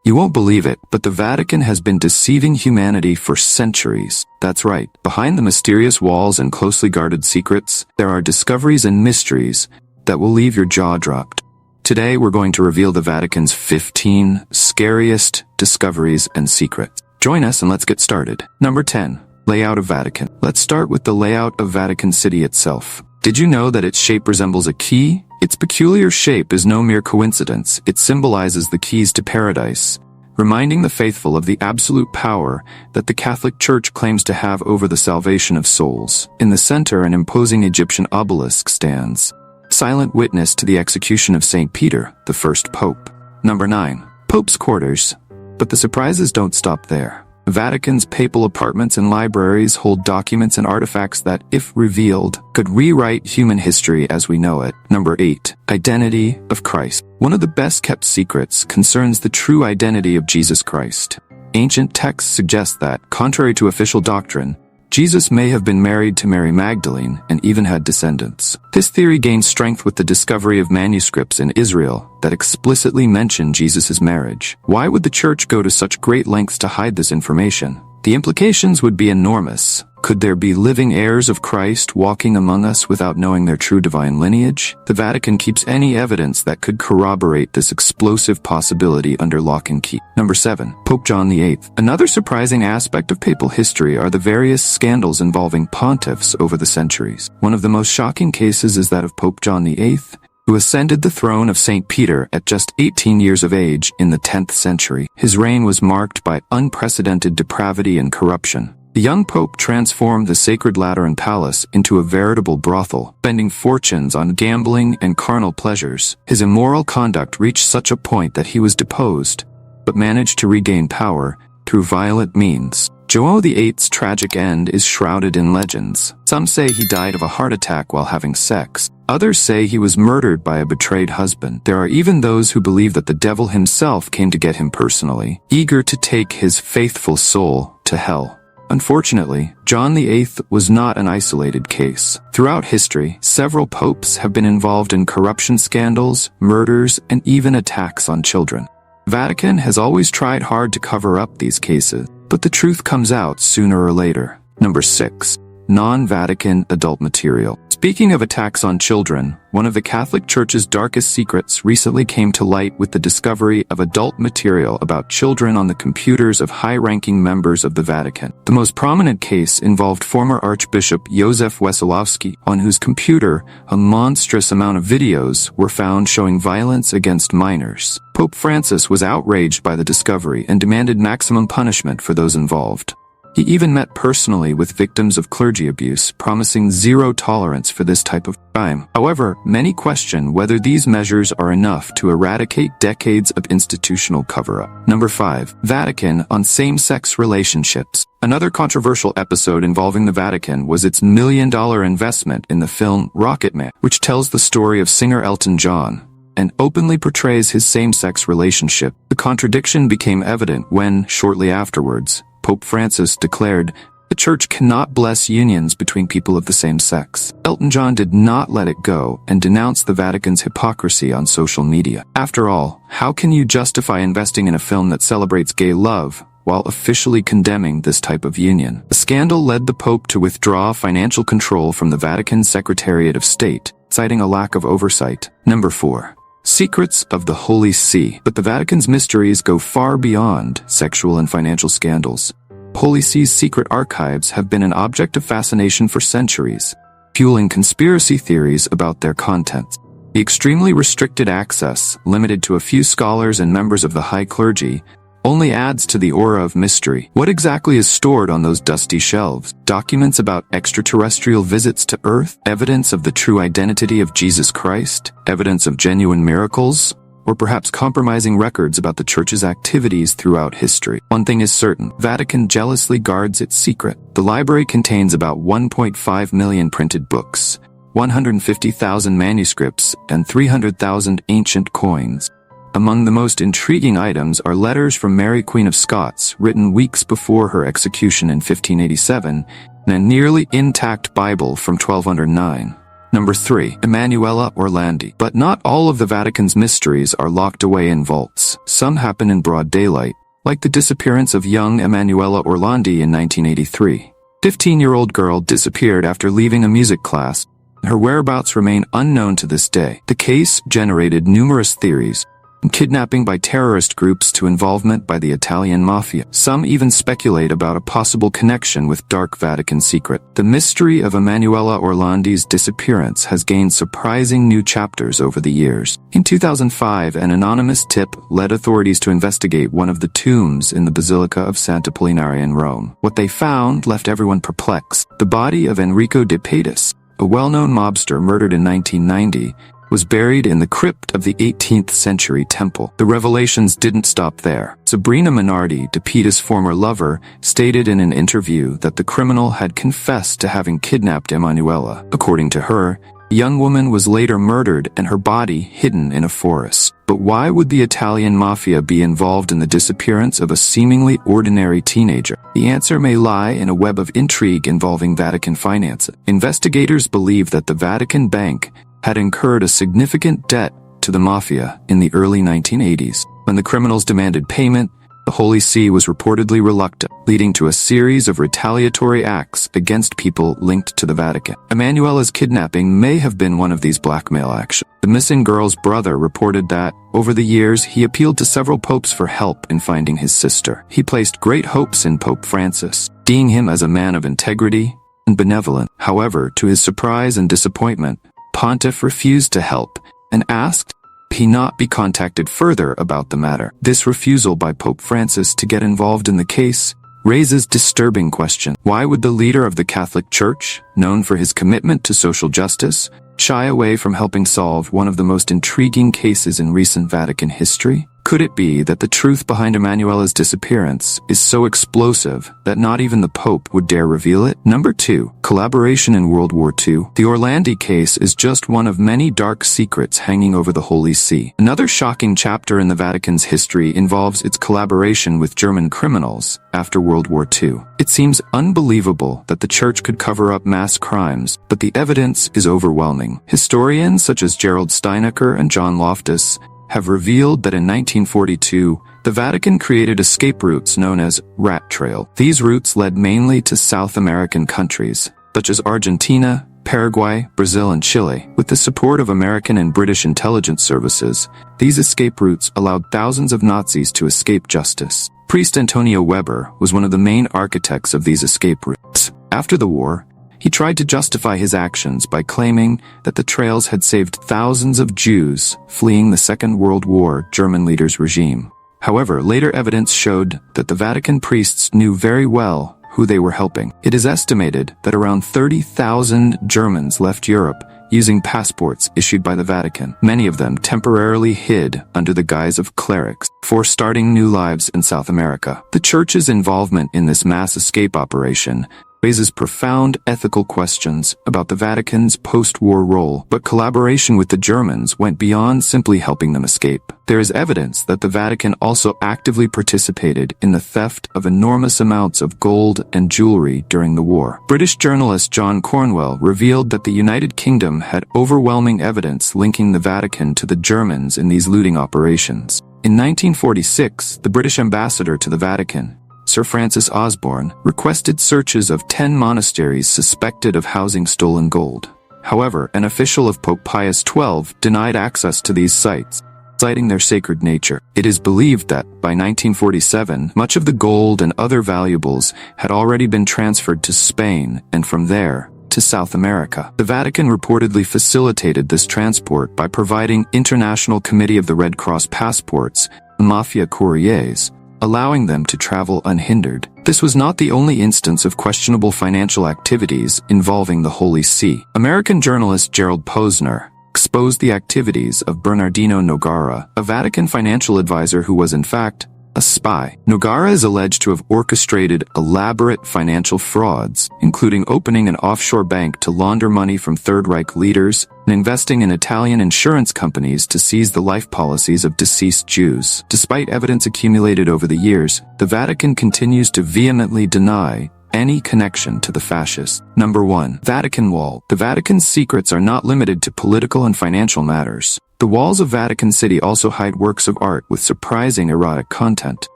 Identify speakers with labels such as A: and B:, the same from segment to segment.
A: You won't believe it, but the Vatican has been deceiving humanity for centuries. That's right. Behind the mysterious walls and closely guarded secrets, there are discoveries and mysteries that will leave your jaw dropped. Today, we're going to reveal the Vatican's 15 scariest discoveries and secrets. Join us and let's get started. Number 10. Layout of Vatican. Let's start with the layout of Vatican City itself. Did you know that its shape resembles a key? Its peculiar shape is no mere coincidence. It symbolizes the keys to paradise, reminding the faithful of the absolute power that the Catholic Church claims to have over the salvation of souls. In the center, an imposing Egyptian obelisk stands, silent witness to the execution of St. Peter, the first pope. Number 9. Pope's quarters. But the surprises don't stop there. Vatican's papal apartments and libraries hold documents and artifacts that, if revealed, could rewrite human history as we know it. Number 8. Identity of Christ. One of the best-kept secrets concerns the true identity of Jesus Christ. Ancient texts suggest that, contrary to official doctrine, Jesus may have been married to Mary Magdalene and even had descendants. This theory gained strength with the discovery of manuscripts in Israel that explicitly mention Jesus' marriage. Why would the Church go to such great lengths to hide this information? The implications would be enormous. Could there be living heirs of Christ walking among us without knowing their true divine lineage? The Vatican keeps any evidence that could corroborate this explosive possibility under lock and key. Number 7. Pope John VIII. Another surprising aspect of papal history are the various scandals involving pontiffs over the centuries. One of the most shocking cases is that of Pope John VIII, who ascended the throne of St. Peter at just 18 years of age in the 10th century. His reign was marked by unprecedented depravity and corruption. The young pope transformed the sacred Lateran Palace into a veritable brothel, spending fortunes on gambling and carnal pleasures. His immoral conduct reached such a point that he was deposed, but managed to regain power through violent means. João VIII's tragic end is shrouded in legends. Some say he died of a heart attack while having sex. Others say he was murdered by a betrayed husband. There are even those who believe that the devil himself came to get him personally, eager to take his faithful soul to hell. Unfortunately, John VIII was not an isolated case. Throughout history, several popes have been involved in corruption scandals, murders, and even attacks on children. Vatican has always tried hard to cover up these cases, but the truth comes out sooner or later. Number 6. Non-Vatican adult material. Speaking of attacks on children, one of the Catholic Church's darkest secrets recently came to light with the discovery of adult material about children on the computers of high-ranking members of the Vatican. The most prominent case involved former Archbishop Józef Wesolowski, on whose computer a monstrous amount of videos were found showing violence against minors. Pope Francis was outraged by the discovery and demanded maximum punishment for those involved. He even met personally with victims of clergy abuse, promising zero tolerance for this type of crime. However, many question whether these measures are enough to eradicate decades of institutional cover-up. Number 5. Vatican on same-sex relationships. Another controversial episode involving the Vatican was its million-dollar investment in the film Rocketman, which tells the story of singer Elton John and openly portrays his same-sex relationship. The contradiction became evident when, shortly afterwards, Pope Francis declared, "The Church cannot bless unions between people of the same sex." Elton John did not let it go and denounced the Vatican's hypocrisy on social media. After all, how can you justify investing in a film that celebrates gay love while officially condemning this type of union? The scandal led the Pope to withdraw financial control from the Vatican's Secretariat of State, citing a lack of oversight. Number 4. Secrets of the Holy See. But the Vatican's mysteries go far beyond sexual and financial scandals. Holy See's secret archives have been an object of fascination for centuries, fueling conspiracy theories about their contents. The extremely restricted access, limited to a few scholars and members of the high clergy, only adds to the aura of mystery. What exactly is stored on those dusty shelves? Documents about extraterrestrial visits to Earth? Evidence of the true identity of Jesus Christ? Evidence of genuine miracles? Or perhaps compromising records about the Church's activities throughout history? One thing is certain: Vatican jealously guards its secret. The library contains about 1.5 million printed books, 150,000 manuscripts, and 300,000 ancient coins. Among the most intriguing items are letters from Mary Queen of Scots, written weeks before her execution in 1587, and a nearly intact Bible from 1209. Number 3. Emanuela Orlandi. But not all of the Vatican's mysteries are locked away in vaults. Some happen in broad daylight, like the disappearance of young Emanuela Orlandi in 1983. 15-year-old girl disappeared after leaving a music class. Her whereabouts remain unknown to this day. The case generated numerous theories, from kidnapping by terrorist groups to involvement by the Italian mafia. Some even speculate about a possible connection with dark Vatican secret. The mystery of Emanuela Orlandi's disappearance has gained surprising new chapters over the years. In 2005, an anonymous tip led authorities to investigate one of the tombs in the Basilica of Santa Polinaria in Rome. What they found left everyone perplexed. The body of Enrico de Patis, a well-known mobster murdered in 1990, was buried in the crypt of the 18th century temple. The revelations didn't stop there. Sabrina Minardi, de Patis' former lover, stated in an interview that the criminal had confessed to having kidnapped Emanuela. According to her, the young woman was later murdered and her body hidden in a forest. But why would the Italian mafia be involved in the disappearance of a seemingly ordinary teenager? The answer may lie in a web of intrigue involving Vatican finances. Investigators believe that the Vatican Bank had incurred a significant debt to the mafia in the early 1980s. When the criminals demanded payment, the Holy See was reportedly reluctant, leading to a series of retaliatory acts against people linked to the Vatican. Emanuela's kidnapping may have been one of these blackmail actions. The missing girl's brother reported that, over the years, he appealed to several popes for help in finding his sister. He placed great hopes in Pope Francis, seeing him as a man of integrity and benevolent. However, to his surprise and disappointment, Pontiff refused to help and asked he not be contacted further about the matter. This refusal by Pope Francis to get involved in the case raises disturbing questions. Why would the leader of the Catholic Church, known for his commitment to social justice, shy away from helping solve one of the most intriguing cases in recent Vatican history? Could it be that the truth behind Emanuela's disappearance is so explosive that not even the Pope would dare reveal it? Number 2. Collaboration in World War II. The Orlandi case is just one of many dark secrets hanging over the Holy See. Another shocking chapter in the Vatican's history involves its collaboration with German criminals after World War II. It seems unbelievable that the Church could cover up mass crimes, but the evidence is overwhelming. Historians such as Gerald Steinecker and John Loftus have revealed that in 1942, the Vatican created escape routes known as rat trail. These routes led mainly to South American countries, such as Argentina, Paraguay, Brazil, and Chile. With the support of American and British intelligence services, these escape routes allowed thousands of Nazis to escape justice. Priest Antonio Weber was one of the main architects of these escape routes. After the war, he tried to justify his actions by claiming that the trails had saved thousands of Jews fleeing the Second World War German leader's regime. However, later evidence showed that the Vatican priests knew very well who they were helping. It is estimated that around 30,000 Germans left Europe using passports issued by the Vatican. Many of them temporarily hid under the guise of clerics before starting new lives in South America. The Church's involvement in this mass escape operation raises profound ethical questions about the Vatican's post-war role, but collaboration with the Germans went beyond simply helping them escape. There is evidence that the Vatican also actively participated in the theft of enormous amounts of gold and jewelry during the war. British journalist John Cornwell revealed that the United Kingdom had overwhelming evidence linking the Vatican to the Germans in these looting operations. In 1946, the British ambassador to the Vatican, Sir Francis Osborne, requested searches of 10 monasteries suspected of housing stolen gold. However, an official of Pope Pius XII denied access to these sites, citing their sacred nature. It is believed that, by 1947, much of the gold and other valuables had already been transferred to Spain, and from there, to South America. The Vatican reportedly facilitated this transport by providing International Committee of the Red Cross passports, mafia couriers, allowing them to travel unhindered. This was not the only instance of questionable financial activities involving the Holy See. American journalist Gerald Posner exposed the activities of Bernardino Nogara, a Vatican financial advisor who was in fact a spy. Nogara is alleged to have orchestrated elaborate financial frauds, including opening an offshore bank to launder money from Third Reich leaders and investing in Italian insurance companies to seize the life policies of deceased Jews. Despite evidence accumulated over the years, the Vatican continues to vehemently deny any connection to the fascists. Number 1. Vatican Wall. The Vatican's secrets are not limited to political and financial matters. The walls of Vatican City also hide works of art with surprising erotic content.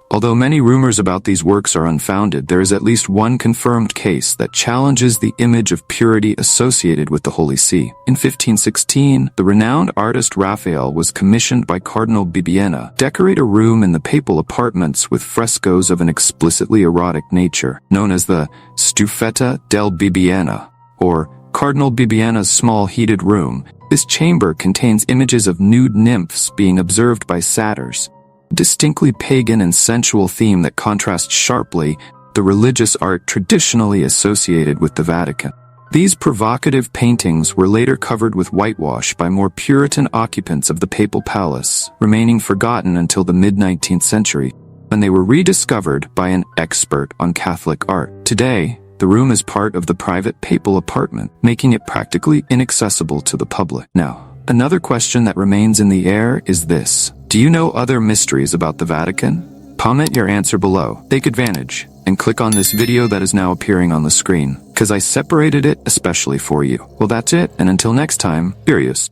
A: Although many rumors about these works are unfounded, there is at least one confirmed case that challenges the image of purity associated with the Holy See. In 1516, the renowned artist Raphael was commissioned by Cardinal Bibbiena to decorate a room in the papal apartments with frescoes of an explicitly erotic nature, known as the Stufetta del Bibbiena, or Cardinal Bibbiena's small heated room. This chamber contains images of nude nymphs being observed by satyrs, a distinctly pagan and sensual theme that contrasts sharply the religious art traditionally associated with the Vatican. These provocative paintings were later covered with whitewash by more Puritan occupants of the papal palace, remaining forgotten until the mid-19th century, when they were rediscovered by an expert on Catholic art. Today, the room is part of the private papal apartment, making it practically inaccessible to the public. Now, another question that remains in the air is this: do you know other mysteries about the Vatican? Comment your answer below. Take advantage and click on this video that is now appearing on the screen, because I separated it especially for you. Well, that's it, and until next time, curious.